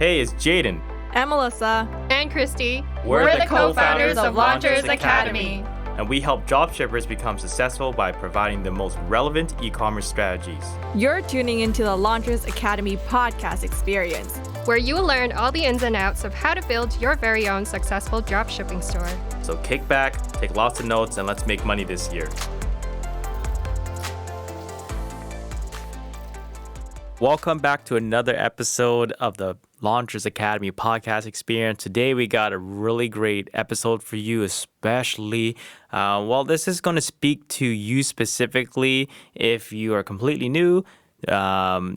Hey, it's Jaden. And Melissa. And Christy. We're the co-founders of Launchers Academy. And we help dropshippers become successful by providing the most relevant e-commerce strategies. You're tuning into the Launchers Academy podcast experience, where you will learn all the ins and outs of how to build your very own successful dropshipping store. So kick back, take lots of notes, and let's make money this year. Welcome back to another episode of the Launchers Academy podcast experience. Today we got a really great episode for you, especially, this is going to speak to you specifically if you are completely new,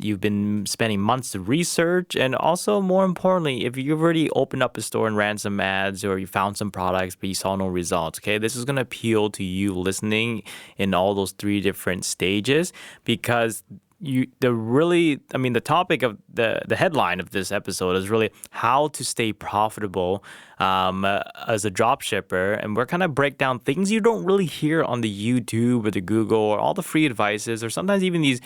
you've been spending months to research, and also more importantly, if you've already opened up a store and ran some ads or you found some products but you saw no results, okay? This is going to appeal to you listening in all those three different stages because the topic of the headline of this episode is really how to stay profitable as a dropshipper, and we're kind of break down things you don't really hear on the YouTube or the Google or all the free advices, or sometimes even these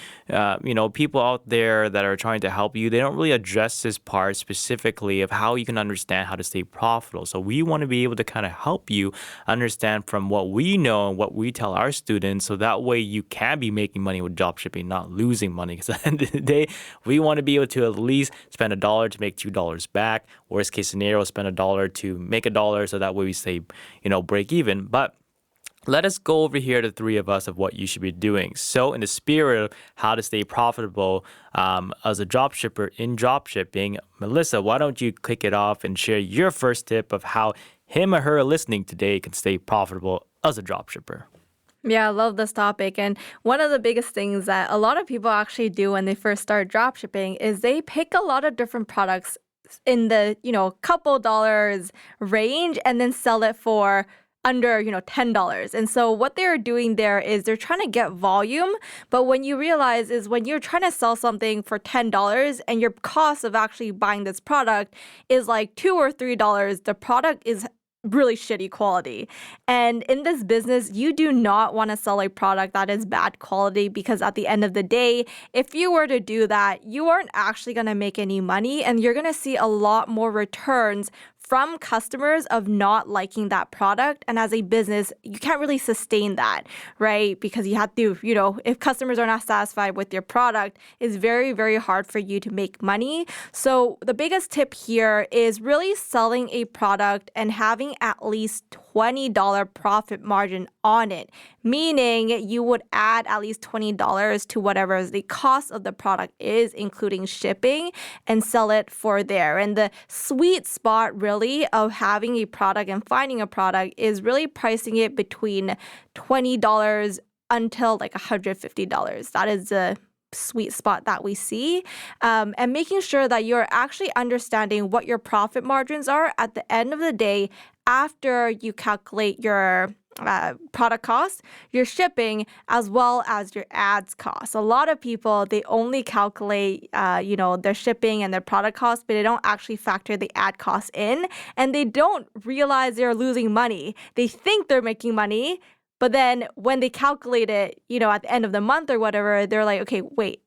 people out there that are trying to help you. They don't really address this part specifically of how you can understand how to stay profitable. So we want to be able to kind of help you understand from what we know and what we tell our students, so that way you can be making money with dropshipping, not losing money. Because at the end of the day, we want to be able to at least spend $1 to make $2 back. Worst case scenario, spend $1 to make $1, so that way we stay, break even. But let us go over here, the three of us, of what you should be doing. So in the spirit of how to stay profitable as a dropshipper in dropshipping, Melissa, why don't you kick it off and share your first tip of how him or her listening today can stay profitable as a dropshipper? Yeah, I love this topic. And one of the biggest things that a lot of people actually do when they first start dropshipping is they pick a lot of different products in the, couple dollars range and then sell it for under, $10. And so what they're doing there is they're trying to get volume. But when you realize is when you're trying to sell something for $10 and your cost of actually buying this product is like $2 or $3, the product is really shitty quality. And in this business, you do not want to sell a product that is bad quality, because at the end of the day, if you were to do that, you aren't actually going to make any money, and you're going to see a lot more returns from customers of not liking that product. And as a business, you can't really sustain that, right? Because you have to, if customers are not satisfied with your product, it's very, very hard for you to make money. So the biggest tip here is really selling a product and having at least $20 profit margin on it, meaning you would add at least $20 to whatever the cost of the product is, including shipping, and sell it for there. And the sweet spot really of having a product and finding a product is really pricing it between $20 until like $150. That is the sweet spot that we see, and making sure that you're actually understanding what your profit margins are at the end of the day after you calculate your product cost, your shipping, as well as your ads cost. A lot of people, they only calculate, their shipping and their product cost, but they don't actually factor the ad costs in, and they don't realize they're losing money. They think they're making money, but then when they calculate it, at the end of the month or whatever, they're like, okay, wait,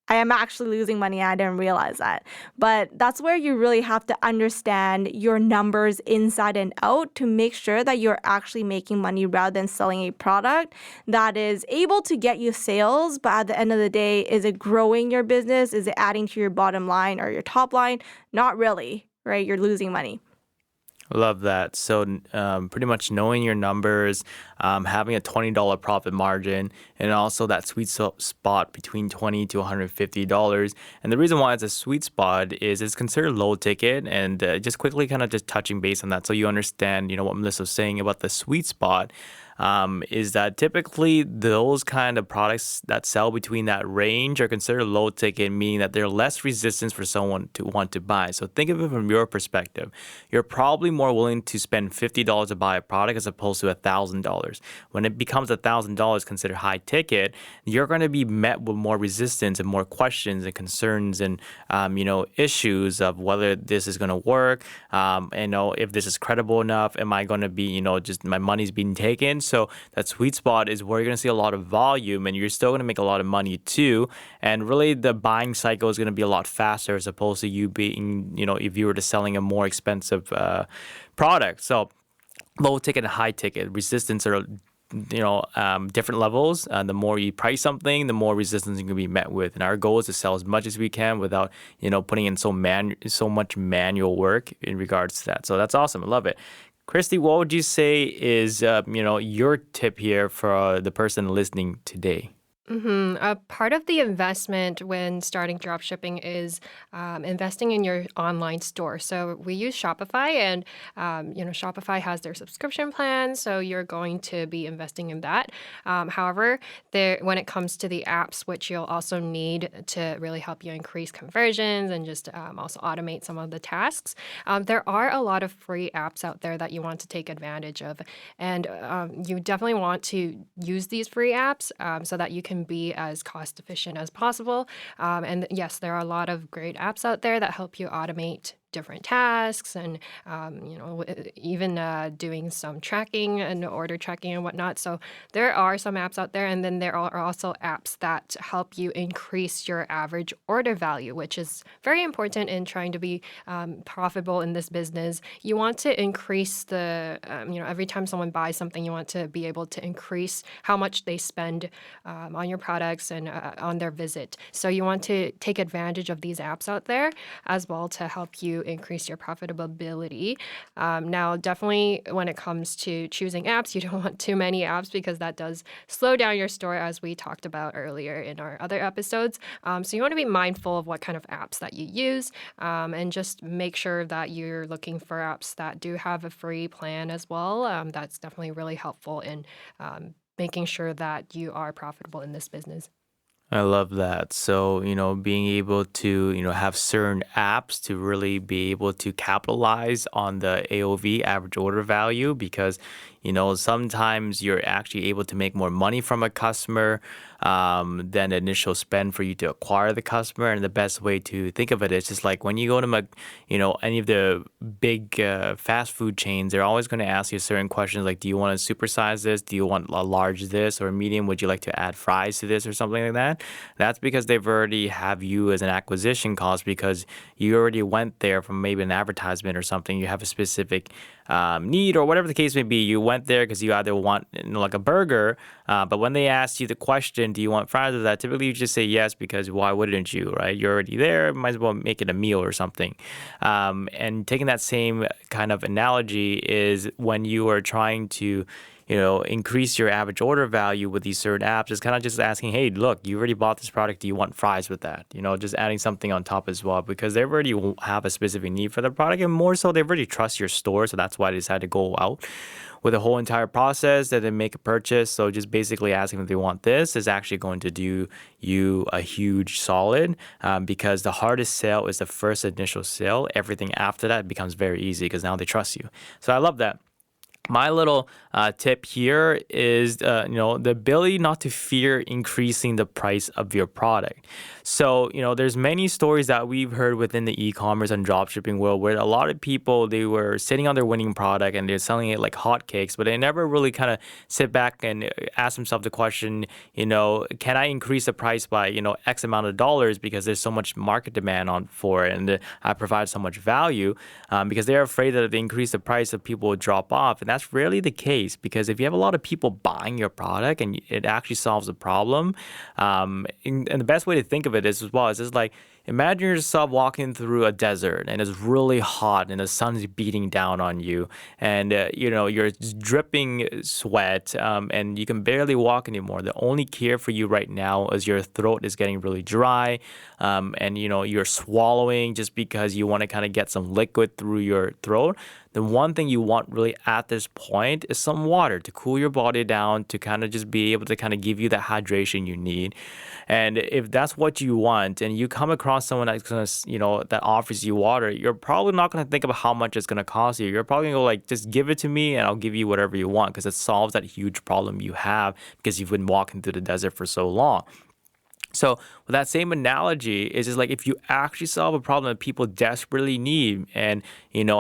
I am actually losing money. I didn't realize that. But that's where you really have to understand your numbers inside and out to make sure that you're actually making money rather than selling a product that is able to get you sales. But at the end of the day, is it growing your business? Is it adding to your bottom line or your top line? Not really, right? You're losing money. Love that. So pretty much knowing your numbers, having a $20 profit margin, and also that sweet spot between $20 to $150. And the reason why it's a sweet spot is it's considered low ticket. And just quickly kind of just touching base on that so you understand, what Melissa was saying about the sweet spot. Is that typically those kind of products that sell between that range are considered low ticket, meaning that they're less resistance for someone to want to buy. So think of it from your perspective. You're probably more willing to spend $50 to buy a product as opposed to $1,000. When it becomes $1,000 considered high ticket, you're going to be met with more resistance and more questions and concerns and issues of whether this is going to work, if this is credible enough, am I going to be, just my money's being taken. So that sweet spot is where you're going to see a lot of volume and you're still going to make a lot of money too. And really the buying cycle is going to be a lot faster as opposed to you being, if you were to selling a more expensive product. So low ticket and high ticket resistance are different levels. The more you price something, the more resistance you can be met with. And our goal is to sell as much as we can without putting in so much manual work in regards to that. So that's awesome. I love it. Christy, what would you say is your tip here for the person listening today? A part of the investment when starting dropshipping is investing in your online store. So we use Shopify, and Shopify has their subscription plan, so you're going to be investing in that. However, when it comes to the apps, which you'll also need to really help you increase conversions and just also automate some of the tasks, there are a lot of free apps out there that you want to take advantage of, and you definitely want to use these free apps so that you can be as cost efficient as possible. And yes, there are a lot of great apps out there that help you automate different tasks and even doing some tracking and order tracking and whatnot. So there are some apps out there, and then there are also apps that help you increase your average order value, which is very important in trying to be profitable in this business. You want to increase the every time someone buys something, you want to be able to increase how much they spend on your products and on their visit. So you want to take advantage of these apps out there as well to help you increase your profitability. Now, definitely when it comes to choosing apps, you don't want too many apps because that does slow down your store, as we talked about earlier in our other episodes. So you want to be mindful of what kind of apps that you use, and just make sure that you're looking for apps that do have a free plan as well. That's definitely really helpful in making sure that you are profitable in this business. I love that. So, being able to, have certain apps to really be able to capitalize on the AOV, average order value, because, sometimes you're actually able to make more money from a customer than the initial spend for you to acquire the customer. And the best way to think of it is just like when you go to, any of the big fast food chains, they're always going to ask you certain questions like, do you want to supersize this? Do you want a large this or a medium? Would you like to add fries to this or something like that? That's because they've already have you as an acquisition cost because you already went there from maybe an advertisement or something. You have a specific need or whatever the case may be. You went there because you either want like a burger, but when they ask you the question, do you want fries with that? Typically you just say yes because why wouldn't you, right? You're already there. Might as well make it a meal or something. And taking that same kind of analogy is when you are trying to increase your average order value with these certain apps. It's kind of just asking, hey, look, you already bought this product. Do you want fries with that? Just adding something on top as well because they already have a specific need for the product, and more so they already trust your store. So that's why they decided to go out with the whole entire process that they make a purchase. So just basically asking if they want this is actually going to do you a huge solid because the hardest sale is the first initial sale. Everything after that becomes very easy because now they trust you. So I love that. My little tip here is, the ability not to fear increasing the price of your product. So, there's many stories that we've heard within the e-commerce and dropshipping world where a lot of people, they were sitting on their winning product and they're selling it like hotcakes, but they never really kind of sit back and ask themselves the question, can I increase the price by, X amount of dollars because there's so much market demand for it and I provide so much value because they're afraid that if they increase the price that people will drop off. And that's rarely the case because if you have a lot of people buying your product and it actually solves the problem, and the best way to think of it is as well is just like imagine yourself walking through a desert and it's really hot and the sun's beating down on you and you're dripping sweat and you can barely walk anymore. The only cure for you right now is your throat is getting really dry and you're swallowing just because you want to kind of get some liquid through your throat. The one thing you want really at this point is some water to cool your body down, to kind of just be able to kind of give you that hydration you need. And if that's what you want and you come across someone that's going to, that offers you water, you're probably not going to think about how much it's going to cost you. You're probably going to go like, just give it to me and I'll give you whatever you want because it solves that huge problem you have because you've been walking through the desert for so long. So with that same analogy, it's just like if you actually solve a problem that people desperately need, and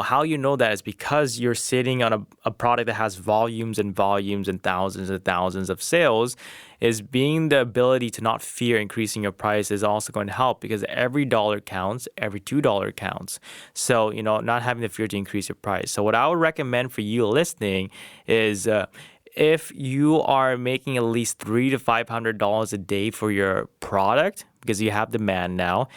how you know that is because you're sitting on a product that has volumes and volumes and thousands of sales, is being the ability to not fear increasing your price is also going to help, because every dollar counts, every $2 counts. So, not having the fear to increase your price. So what I would recommend for you listening is if you are making at least $300 to $500 a day for your product, because you have demand now,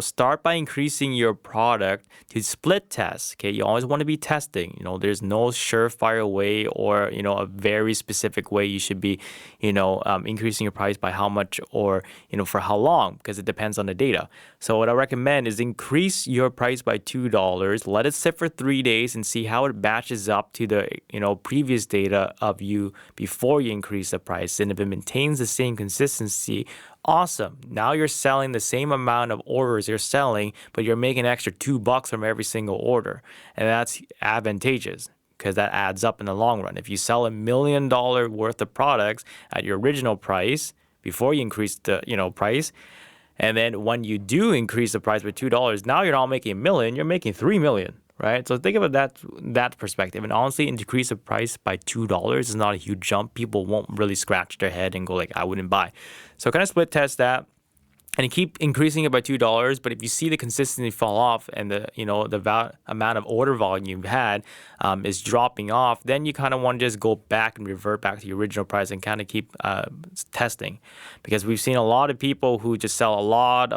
start by increasing your product to split test. Okay, you always want to be testing. There's no surefire way or a very specific way you should be, increasing your price by how much or for how long, because it depends on the data. So what I recommend is increase your price by $2. Let it sit for 3 days and see how it matches up to the previous data of you before you increase the price. And if it maintains the same consistency, awesome. Now you're selling the same amount of orders you're selling, but you're making an extra $2 from every single order. And that's advantageous, because that adds up in the long run. If you sell $1 million worth of products at your original price before you increase the price, and then when you do increase the price by $2, now you're not making $1 million, you're making $3 million. Right? So think about that perspective. And honestly, increase the price by $2 is not a huge jump. People won't really scratch their head and go like, I wouldn't buy. So kind of split test that and keep increasing it by $2. But if you see the consistency fall off and the amount of order volume you've had is dropping off, then you kind of want to just go back and revert back to your original price and kind of keep testing, because we've seen a lot of people who just sell a lot,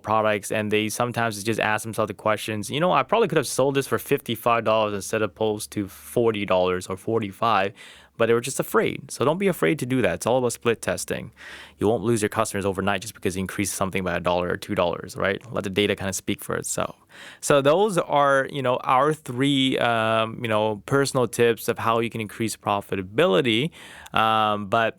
products, and they sometimes just ask themselves the questions, I probably could have sold this for $55 instead of opposed to $40 or $45. But they were just afraid. So don't be afraid to do that. It's all about split testing. You won't lose your customers overnight just because you increase something by $1 or $2, right? Let the data kind of speak for itself. So those are, our 3, personal tips of how you can increase profitability. But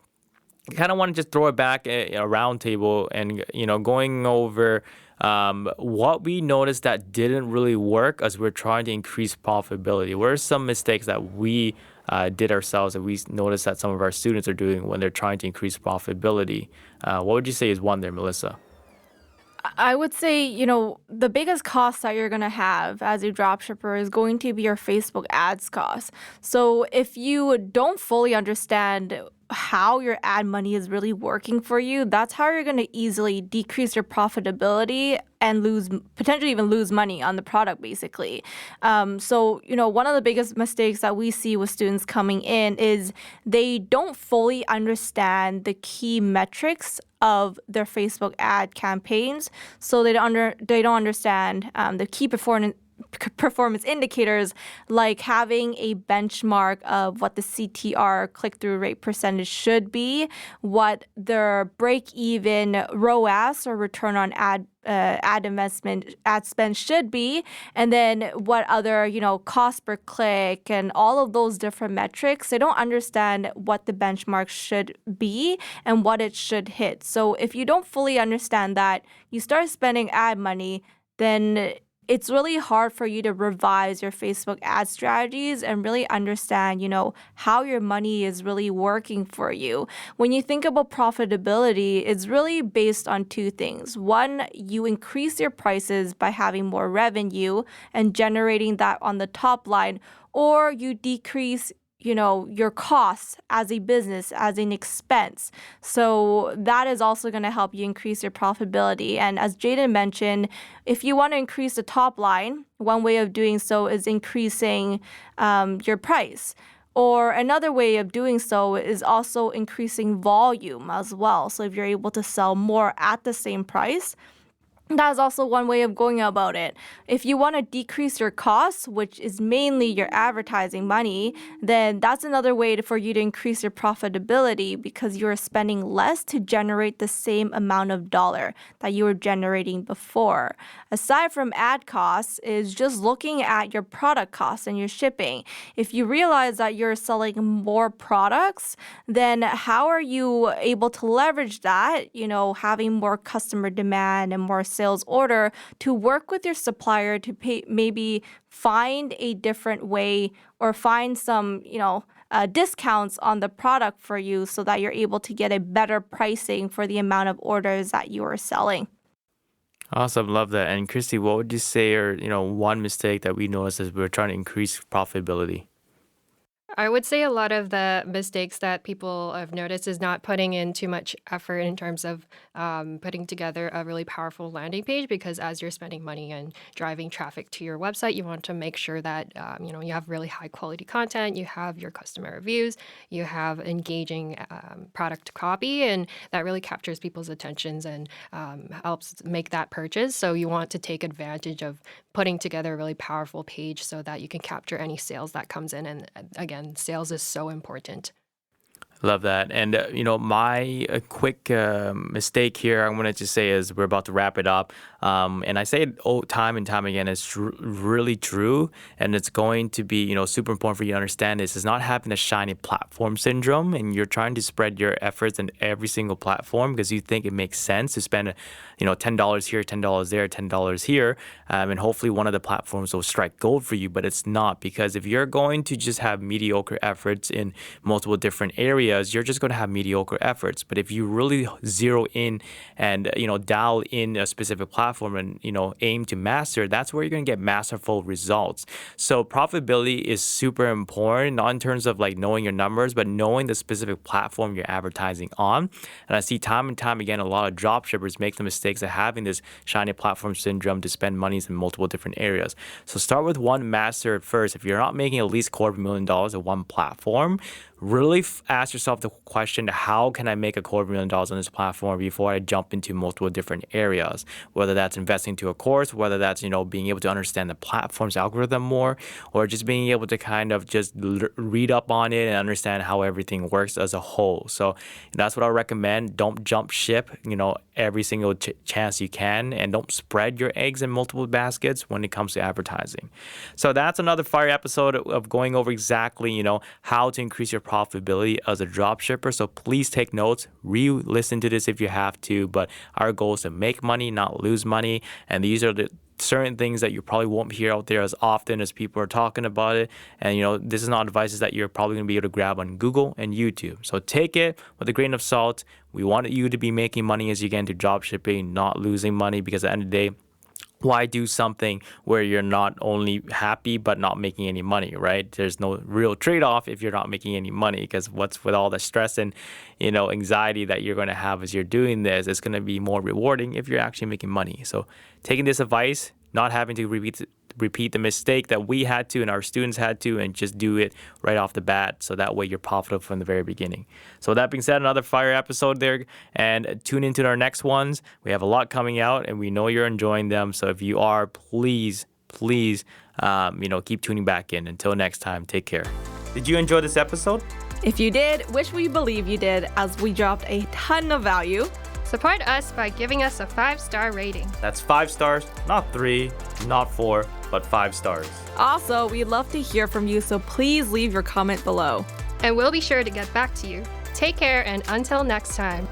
I kind of want to just throw it back a round table and, going over what we noticed that didn't really work as we're trying to increase profitability. What are some mistakes that we did ourselves that we noticed that some of our students are doing when they're trying to increase profitability? What would you say is one there, Melissa? I would say, the biggest cost that you're going to have as a dropshipper is going to be your Facebook ads cost. So if you don't fully understand how your ad money is really working for you, that's how you're going to easily decrease your profitability and potentially even lose money on the product, basically. So, one of the biggest mistakes that we see with students coming in is they don't fully understand the key metrics of their Facebook ad campaigns. So they don't understand the key performance indicators, like having a benchmark of what the CTR, click-through rate percentage, should be, what their break-even ROAS or return on ad investment, ad spend should be, and then what other, cost per click and all of those different metrics. They don't understand what the benchmark should be and what it should hit. So if you don't fully understand that, you start spending ad money, then it's really hard for you to revise your Facebook ad strategies and really understand, how your money is really working for you. When you think about profitability, it's really based on 2 things. One, you increase your prices by having more revenue and generating that on the top line, or you decrease your costs as a business, as an expense. So that is also going to help you increase your profitability. And as Jaden mentioned, if you want to increase the top line, one way of doing so is increasing your price. Or another way of doing so is also increasing volume as well. So if you're able to sell more at the same price, that is also one way of going about it. If you want to decrease your costs, which is mainly your advertising money, then that's another way for you to increase your profitability, because you're spending less to generate the same amount of dollar that you were generating before. Aside from ad costs, is just looking at your product costs and your shipping. If you realize that you're selling more products, then how are you able to leverage that, having more customer demand and more sales order, to work with your supplier to maybe find a different way or find some, discounts on the product for you so that you're able to get a better pricing for the amount of orders that you are selling. Awesome, love that. And Christy, what would you say are, one mistake that we noticed as we're trying to increase profitability? I would say a lot of the mistakes that people have noticed is not putting in too much effort in terms of putting together a really powerful landing page, because as you're spending money and driving traffic to your website, you want to make sure that you have really high quality content, you have your customer reviews, you have engaging product copy, and that really captures people's attentions and helps make that purchase. So you want to take advantage of putting together a really powerful page so that you can capture any sales that comes in. And again, sales is so important. Love that. And, my quick mistake here, I wanted to say is we're about to wrap it up. And I say it time and time again, it's really true. And it's going to be, super important for you to understand this is not having a shiny platform syndrome. And you're trying to spread your efforts in every single platform because you think it makes sense to spend, $10 here, $10 there, $10 here. And hopefully one of the platforms will strike gold for you, but it's not, because if you're going to just have mediocre efforts in multiple different areas, you're just going to have mediocre efforts. But if you really zero in and dial in a specific platform and aim to master, that's where you're going to get masterful results. So profitability is super important, not in terms of like knowing your numbers, but knowing the specific platform you're advertising on. And I see time and time again a lot of dropshippers make the mistakes of having this shiny platform syndrome to spend monies in multiple different areas. So start with one, master it first. If you're not making at least $250,000 at one platform, really ask yourself the question, how can I make $250,000 on this platform before I jump into multiple different areas? Whether that's investing into a course, whether that's, being able to understand the platform's algorithm more, or just being able to kind of just read up on it and understand how everything works as a whole. So that's what I recommend. Don't jump ship, every single chance you can, and don't spread your eggs in multiple baskets when it comes to advertising. So that's another fire episode of going over exactly, how to increase your profitability as a dropshipper. So please take notes, re-listen to this if you have to, but our goal is to make money, not lose money. And these are the certain things that you probably won't hear out there as often as people are talking about it. And, this is not advice that you're probably going to be able to grab on Google and YouTube. So take it with a grain of salt. We want you to be making money as you get into dropshipping, not losing money, because at the end of the day, why do something where you're not only happy but not making any money, right? There's no real trade-off if you're not making any money, because what's with all the stress and anxiety that you're going to have as you're doing this, it's going to be more rewarding if you're actually making money. So taking this advice, not having to repeat the mistake that we had to and our students had to, and just do it right off the bat, so that way you're profitable from the very beginning. So that being said, another fire episode there, and tune into our next ones. We have a lot coming out and we know you're enjoying them. So if you are, please keep tuning back in. Until next time, take care. Did you enjoy this episode? If you did, which we believe you did, as we dropped a ton of value, Support us by giving us a 5-star rating. That's 5 stars, not 3, not 4, but 5 stars. Also, we'd love to hear from you, so please leave your comment below. And we'll be sure to get back to you. Take care, and until next time.